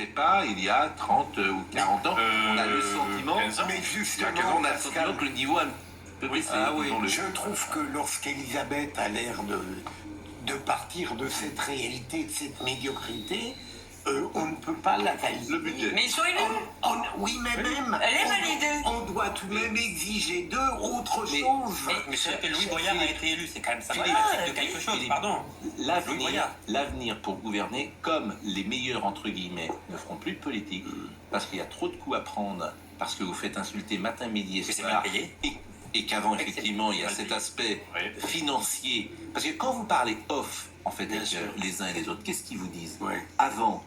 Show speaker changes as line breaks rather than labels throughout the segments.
n'existait pas il y a 30 ou 40 ans. On a le sentiment,
mais justement,
on a le sentiment que le niveau a un peu baissé.
Je trouve que lorsqu'Elisabeth a l'air de partir de cette réalité, de cette médiocrité, on ne peut pas la valider.
Le budget.
Mais ils sont élus.
Oui, mais même.
Elle est validée.
On doit tout de même exiger d'eux autre chose.
Mais c'est vrai que Louis Boyard a été élu, c'est quand même ça
Philippe,
de quelque chose,
Philippe,
pardon.
L'avenir pour gouverner, comme les meilleurs entre guillemets ne feront plus de politique, parce qu'il y a trop de coups à prendre, parce que vous faites insulter matin, midi et soir, et qu'avant effectivement il y a cet aspect financier. Parce que quand vous parlez off, en fait, avec les uns et les autres, qu'est-ce qu'ils vous disent? Avant,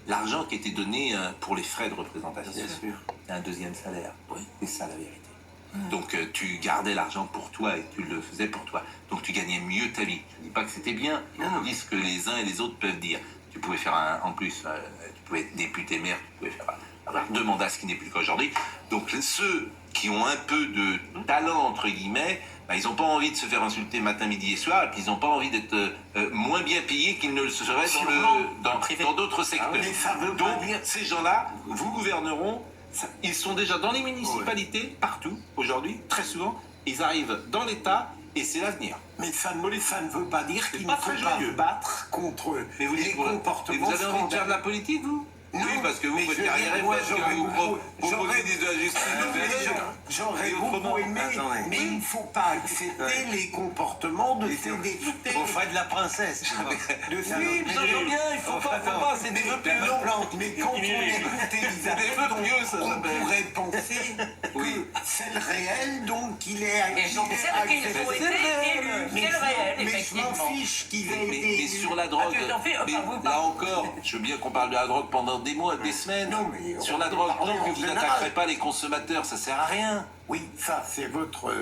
l'argent qui était donné pour les frais de représentation, c'est un deuxième salaire. C'est ça la vérité. Donc tu gardais l'argent pour toi et tu le faisais pour toi. Donc tu gagnais mieux ta vie. Je ne dis pas que c'était bien, je dis ce que les uns et les autres peuvent dire. Tu pouvais faire en plus, tu pouvais être député maire, tu pouvais avoir 2 mandats, ce qui n'est plus qu'aujourd'hui. Donc ceux qui ont un peu de talent, entre guillemets, ils n'ont pas envie de se faire insulter matin, midi et soir, et puis ils n'ont pas envie d'être moins bien payés qu'ils ne le seraient dans d'autres secteurs. Donc ces gens-là, vous gouverneront. Ils sont déjà dans les municipalités, partout, aujourd'hui, très souvent. Ils arrivent dans l'État et c'est l'avenir.
Mais ça ne veut pas dire qu'il ne faut pas se battre contre les comportements.
Mais vous avez envie de faire de la politique, vous? Oui, parce que vous faites carrière et vous proposez de la justice.
J'aurais beaucoup aimé, mais il ne faut pas accepter les comportements de ces députés.
Au frais de la princesse.
Oui, j'entends bien, il faut pas, c'est des vœux pieux.
Mais quand on écoute Elisabeth, on pourrait penser que c'est le réel, donc il est accepté.
C'est le réel,
Mais je
effectivement.
m'en fiche qu'il ait été
Mais sur la drogue, là encore, je veux bien qu'on parle de la drogue pendant des mois, des semaines.
Non, mais
sur la drogue, tant que vous n'attaquerez pas les consommateurs, ça sert à rien.
Oui, ça, c'est votre...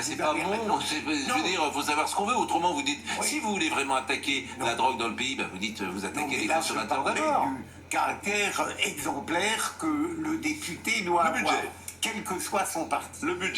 c'est pas bon, je veux dire, il faut savoir ce qu'on veut, autrement vous dites, si vous voulez vraiment attaquer la drogue dans le pays, vous dites, vous attaquez les consommateurs d'abord.
Du caractère exemplaire que le député doit avoir, quel que soit son parti.
Le budget.